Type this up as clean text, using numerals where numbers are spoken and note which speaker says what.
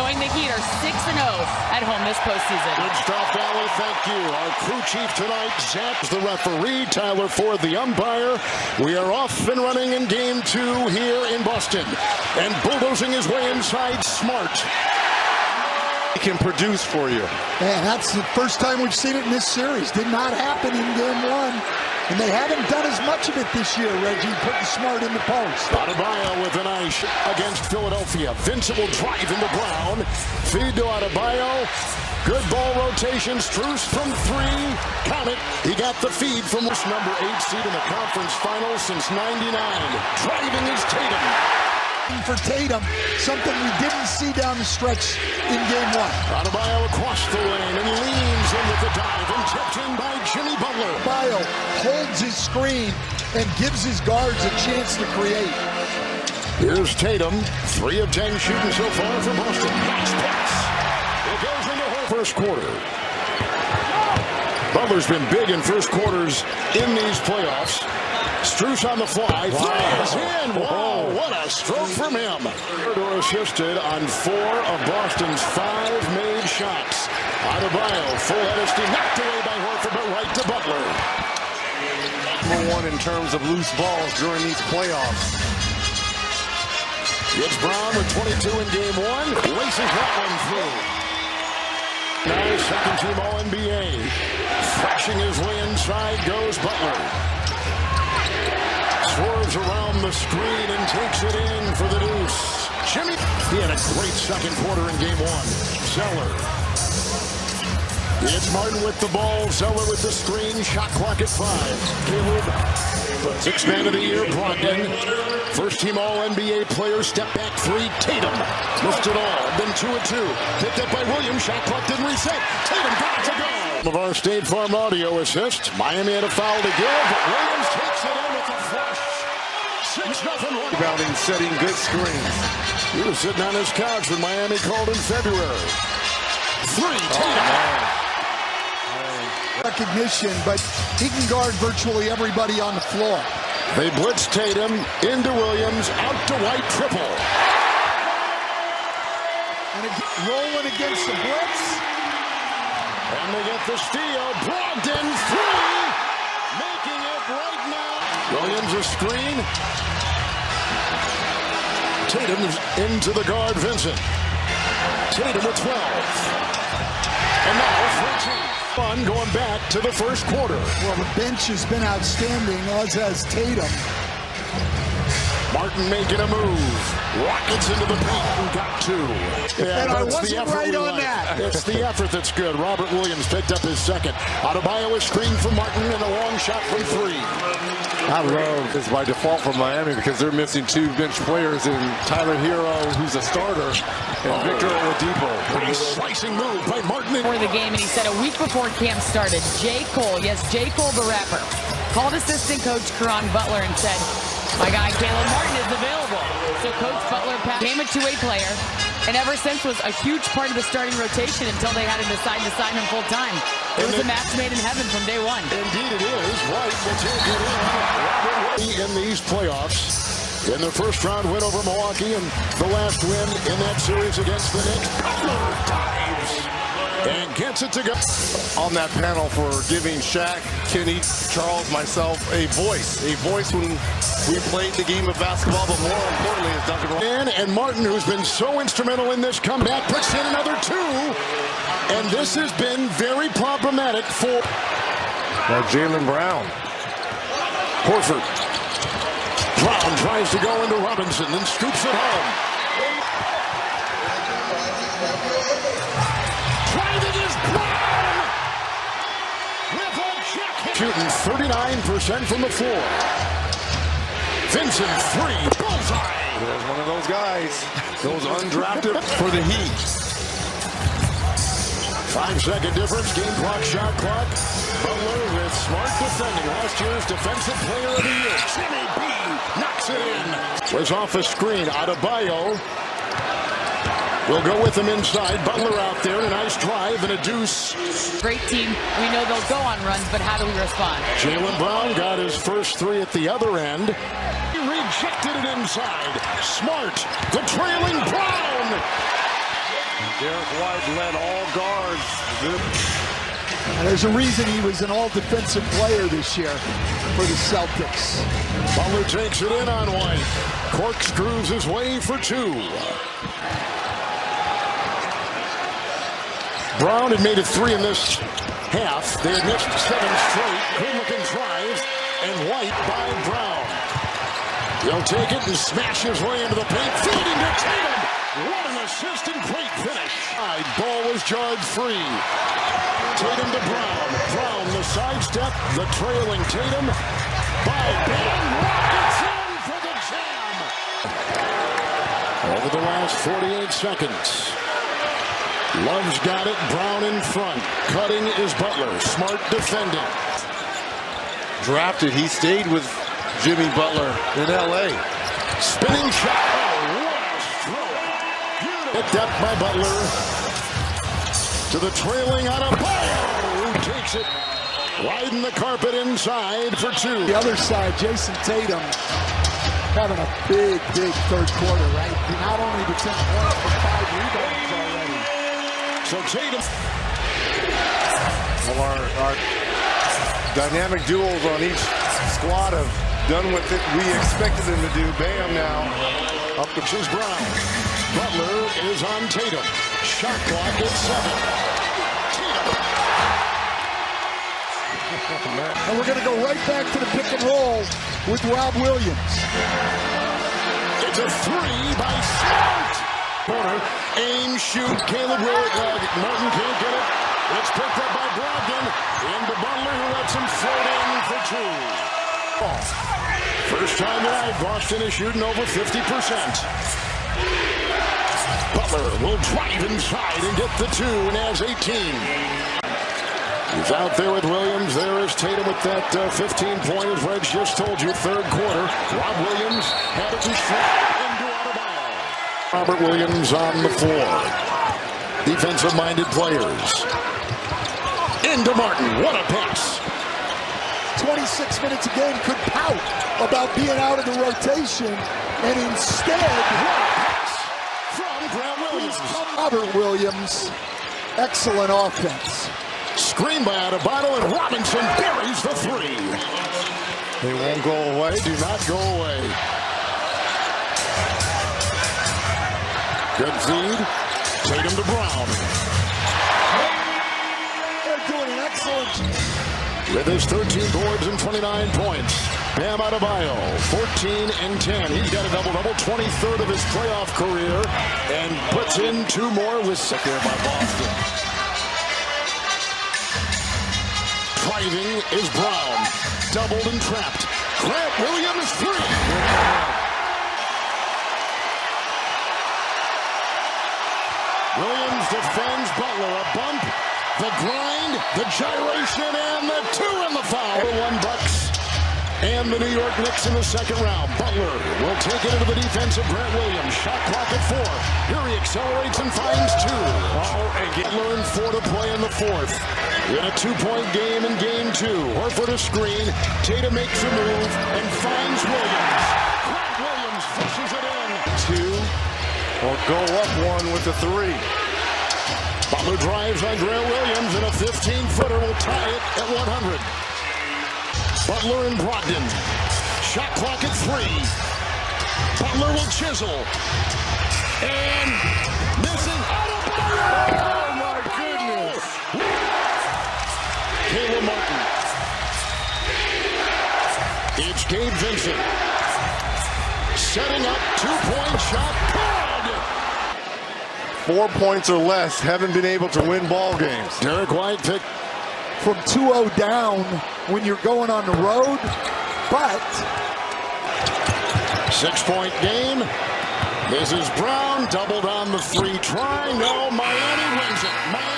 Speaker 1: knowing the Heat are 6-0 at home this postseason.
Speaker 2: Good stuff, Allie. Thank you. Our crew chief tonight, Zach's the referee, Tyler Ford the umpire. We are off and running in game 2 here in Boston. And bulldozing his way inside, Smart.
Speaker 3: He can produce for you.
Speaker 4: Man, that's the first time we've seen it in this series. Did not happen in game 1. And they haven't done as much of it this year, Reggie, putting Smart in the post.
Speaker 2: Adebayo with an ice against Philadelphia. Vincent will drive into Brown. Feed to Adebayo. Good ball rotation. Strus from 3. Count it. He got the feed from this number 8 seed in the conference finals since '99. Driving is Tatum.
Speaker 4: For Tatum, something we didn't see down the stretch in game 1.
Speaker 2: Adebayo across the lane and leans in with the dive and tipped in by Jimmy Butler.
Speaker 4: Adebayo holds his screen and gives his guards a chance to create.
Speaker 2: Here's Tatum, 3 of 10 shooting so far for Boston. Nice pass. It goes into her first quarter. Butler's been big in first quarters in these playoffs. Strus on the fly. Flies in. Wow, what a stroke from him. Assisted on 4 of Boston's 5 made shots. Adebayo, full head of steam, knocked away by Horford, but right to Butler.
Speaker 3: #1 in terms of loose balls during these playoffs.
Speaker 2: Gets Brown with 22 in game 1. Laces that one through. Now second team All-NBA. Flashing his way inside goes Butler. Swerves around the screen and takes it in for the deuce. Jimmy, he had a great second quarter in game 1. Zeller. It's Martin with the ball. Zeller with the screen. Shot clock at 5. Caleb, 6th man of the year, Brogdon. First team All-NBA player. Step back 3. Tatum. Missed it all. Been 2 of 2. Picked up by Williams. Shot clock didn't reset. Tatum got it to go. Of our State Farm audio assist. Miami had a foul to give, but Williams takes it in with a flush. 6-0.
Speaker 3: Rebounding, setting good screens.
Speaker 2: He was sitting on his couch when Miami called in February. 3. Tatum.
Speaker 4: Recognition, but he can guard virtually everybody on the floor.
Speaker 2: They blitz Tatum into Williams, out to White, triple.
Speaker 4: And rolling against the blitz.
Speaker 2: And they get the steal. Brogdon 3, making it right now. Williams a screen. Tatum's into the guard, Vincent. Tatum with 12. And now 14. Fun going back to the first quarter.
Speaker 4: Well, the bench has been outstanding, as has Tatum.
Speaker 2: Martin making a move. Rockets into the paint and got 2.
Speaker 4: Yeah, and I wasn't right on that.
Speaker 2: It's the effort that's good. Robert Williams picked up his second. Adebayo is screened from Martin and a long shot from 3.
Speaker 3: I love this by default for Miami because they're missing 2 bench players in Tyler Hero, who's a starter, and Victor Oladipo.
Speaker 2: Nice slicing move by Martin.
Speaker 1: For the game, and he said a week before camp started, J. Cole, yes, J. Cole the rapper, called assistant coach Caron Butler and said, my guy Caleb Martin is available. So Coach Butler became a 2-way player, and ever since was a huge part of the starting rotation until they had to decide to sign him full time. It was a match made in heaven from day 1.
Speaker 2: Indeed it is. White will take it in. Robert in these playoffs. In the first round win over Milwaukee and the last win in that series against the Knicks. Butler dives and gets it to go.
Speaker 3: On that panel for giving Shaq, Kenny, Charles, myself a voice when we played the game of basketball, but more importantly is Duncan
Speaker 2: and Martin, who's been so instrumental in this comeback, puts in another 2. And this has been very problematic for
Speaker 3: Jaylen Brown.
Speaker 2: Horford. Brown tries to go into Robinson and scoops it home. Driving is Brown with a jacket. Shooting 39% from the floor. Vincent 3, bullseye.
Speaker 3: There's one of those guys, those undrafted for the Heat.
Speaker 2: 5-second difference, game clock, shot clock. Butler with smart defending. Last year's defensive player of the year. Jimmy B knocks it in. Was off a screen. Adebayo will go with him inside. Butler out there, and a nice drive and a deuce.
Speaker 1: Great team. We know they'll go on runs, but how do we respond?
Speaker 2: Jaylen Brown got his first 3 at the other end. He rejected it inside. Smart, the trailing Brown.
Speaker 3: Derek White led all guards.
Speaker 4: And there's a reason he was an all-defensive player this year for the Celtics.
Speaker 2: Butler takes it in on White. Corkscrews his way for two. Brown had made it 3 in this half. They had missed 7 straight. Good-looking tries, and White by Brown. He'll take it and smash his way into the paint. Feeding to Tatum. What an assist and great finish. Ball was jarred free. Tatum to Brown. Brown the sidestep. The trailing Tatum. By Ben. Rockets in for the jam. Over the last 48 seconds. Love's got it. Brown in front. Cutting is Butler. Smart defending.
Speaker 3: Drafted, he stayed with Jimmy Butler in L.A.
Speaker 2: Spinning shot. Oh, what a stroke. Picked up by Butler. To the trailing Adebayo, who takes it. Riding the carpet inside for 2.
Speaker 4: The other side, Jason Tatum having a big third quarter, right? Not only the 10 points, but 5 rebounds already.
Speaker 2: So Tatum.
Speaker 3: Well, our dynamic duels on each squad have done what we expected them to do. Bam now.
Speaker 2: Up to choose Brown. Butler is on Tatum. Shot clock at 7.
Speaker 4: And we're going to go right back to the pick and roll with Rob Williams.
Speaker 2: It's a 3 by Smart. Corner, aim, shoot. Caleb Martin can't get it. It's picked up by Brogdon. Into Butler, who lets him float in for 2. First time tonight, Boston is shooting over 50%. Butler will drive inside and get the 2 and has 18. He's out there with Williams. There is Tatum with that 15-point, as Reg just told you, third quarter. Rob Williams had it in front into Adebayo. Robert Williams on the floor. Defensive-minded players. Into Martin. What a pass.
Speaker 4: 26 minutes a game could pout about being out of the rotation, and instead,
Speaker 2: What a pass from Grant Williams.
Speaker 4: Robert Williams, excellent offense.
Speaker 2: Screen by Adebayo, and Robinson buries the 3.
Speaker 3: They won't go away.
Speaker 2: Do not go away. Good feed. Tatum to Brown.
Speaker 4: They're doing an excellent.
Speaker 2: With his 13 boards and 29 points. Bam Adebayo, 14 and 10. He's got a double-double, 23rd of his playoff career, and puts in 2 more with set there by Boston. Driving is Brown. Doubled and trapped. Grant Williams 3. Williams defends Butler. A bump, the grind, the gyration, and the 2 in the foul. 1 Bucks and the New York Knicks in the second round. Butler will take it into the defense of Grant Williams. Shot clock at 4. Here he accelerates and finds 2. And Butler in 4 to play in the fourth. In a 2-point game in game 2. Horford a screen. Tatum makes a move and finds Williams. Grant Williams pushes it in. 2.
Speaker 3: Or go up 1 with the 3.
Speaker 2: Butler drives on Grant Williams, and a 15-footer will tie it at 100. Butler and Brogdon. Shot clock at 3. Butler will chisel. And missing. Oh my goodness. Caleb Martin. It's Gabe Vincent. Setting up 2-point shot. Good.
Speaker 3: 4 points or less, haven't been able to win ball games.
Speaker 2: Derek White picked
Speaker 4: From 2-0 down when you're going on the road, but
Speaker 2: 6-point game. This is Brown, doubled on the 3 try. No, Miami wins it. Miami